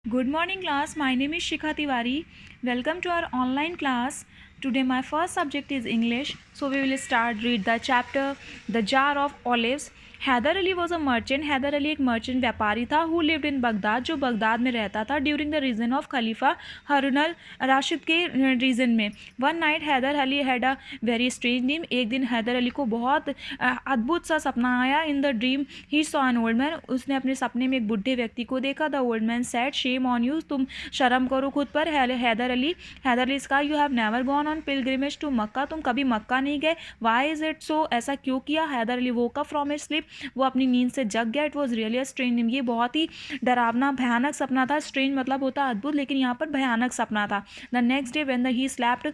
Good morning class, my name is Shikha Tiwari. Welcome to our online class. Today my first subject is English. So we will read the chapter The Jar of Olives. Haider Ali was a merchant. Haider Ali एक merchant व्यापारी था who lived in Baghdad, जो Baghdad में रहता था during the region of Khalifa Harun Rashid के region में. One night Haider Ali had a very strange dream. एक दिन हैदर अली को बहुत अद्भुत सा सपना आया. In the dream he saw an old man. उसने अपने सपने में एक बुढ़े व्यक्ति को देखा. The old man said shame on you, तुम शर्म करो खुद पर. हैदर अली इसका you have never gone on pilgrimage to Mecca, तुम कभी मक्का नहीं गए. वाई इज इट सो, ऐसा क्यों किया. Haider Ali woke up from his sleep, वो अपनी नींद से जग गया. It was really strange dream, ये बहुत ही डरावना भयानक सपना था. स्ट्रेंज मतलब होता है अद्भुत, लेकिन यहाँ पर भयानक सपना था. The next day when he slapped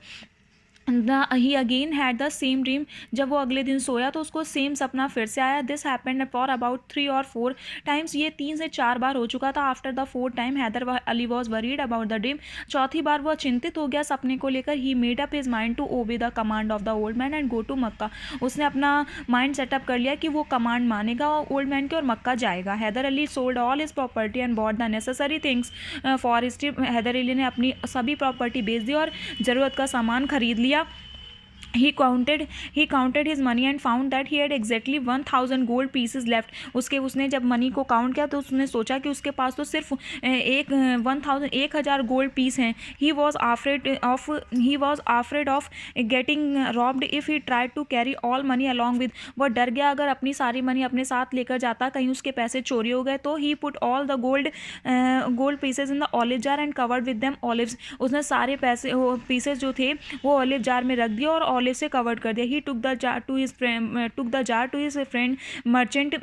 he again had the same dream. जब वो अगले दिन सोया तो उसको सेम सपना फिर से आया. This happened for about 3 or 4 times, ये 3 से 4 बार हो चुका था. After the 4th time Haider Ali was worried about the dream. चौथी बार वह चिंतित हो गया सपने को लेकर. He made up his mind to obey the command of the old man and go to Mecca. उसने अपना माइंड सेटअप कर लिया कि वो कमांड मानेगा और ओल्ड मैन के और मक्का जाएगा. Haider Ali sold all his property and bought the necessary things for his trip. Haider Ali ने अपनी सभी प्रॉपर्टी बेच दी और ज़रूरत का सामान खरीद लिया. He counted his money and found that he had exactly 1000 gold pieces left. उसने जब मनी को काउंट किया तो उसने सोचा कि उसके पास तो सिर्फ 1000 गोल्ड पीस हैं. He was afraid of getting robbed if he tried to carry all money along with. वह डर गया अगर अपनी सारी मनी अपने साथ लेकर जाता, कहीं उसके पैसे चोरी हो गए तो. He put all the gold pieces in the olive jar and covered with them olives. उसने सारे पैसे पीसेस जो थे वो ऑलिव जार में रख दिया और ऑलिव से कवर्ड कर दिया. ही took the jar to his friend merchant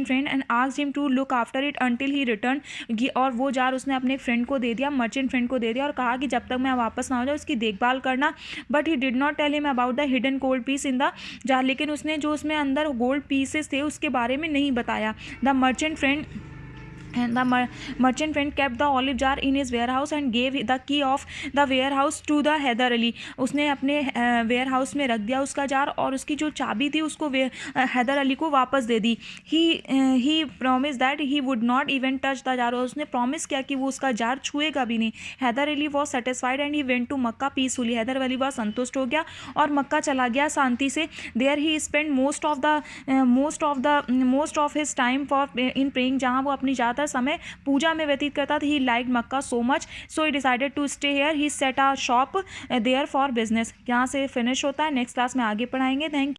friend and asked him to look after it until he returned. और वो जार उसने अपने फ्रेंड को दे दिया, मर्चेंट फ्रेंड को दे दिया और कहा कि जब तक मैं वापस ना हो जाऊँ इसकी देखभाल करना. But he did not tell him about the hidden gold piece in the jar. लेकिन उसने जो उसमें अंदर गोल्ड पीसेस थे उसके बारे में नहीं बताया. The merchant friend kept the olive jar in his warehouse and gave the key of the warehouse to the Haider Ali. उसने अपने वेयर में रख दिया उसका जार और उसकी जो चाबी थी उसको हैदर अली को वापस दे दी. He promise that he would not even touch the jar. और उसने प्रॉमिस किया कि वो उसका जार छुएगा भी नहीं. Haider Ali was satisfied and he went to Mecca peacefully. Haider Ali वह संतुष्ट हो गया और मक्का चला गया शांति से. There he spend most of his time for in praying, जहाँ वो अपनी ज़्यादातर समय पूजा में व्यतीत करता था. He like Mecca so much so he decided to stay here. He set a shop there for business. यहाँ से फिनिश होता है. नेक्स्ट क्लास में आगे पढ़ाएंगे. Thank you.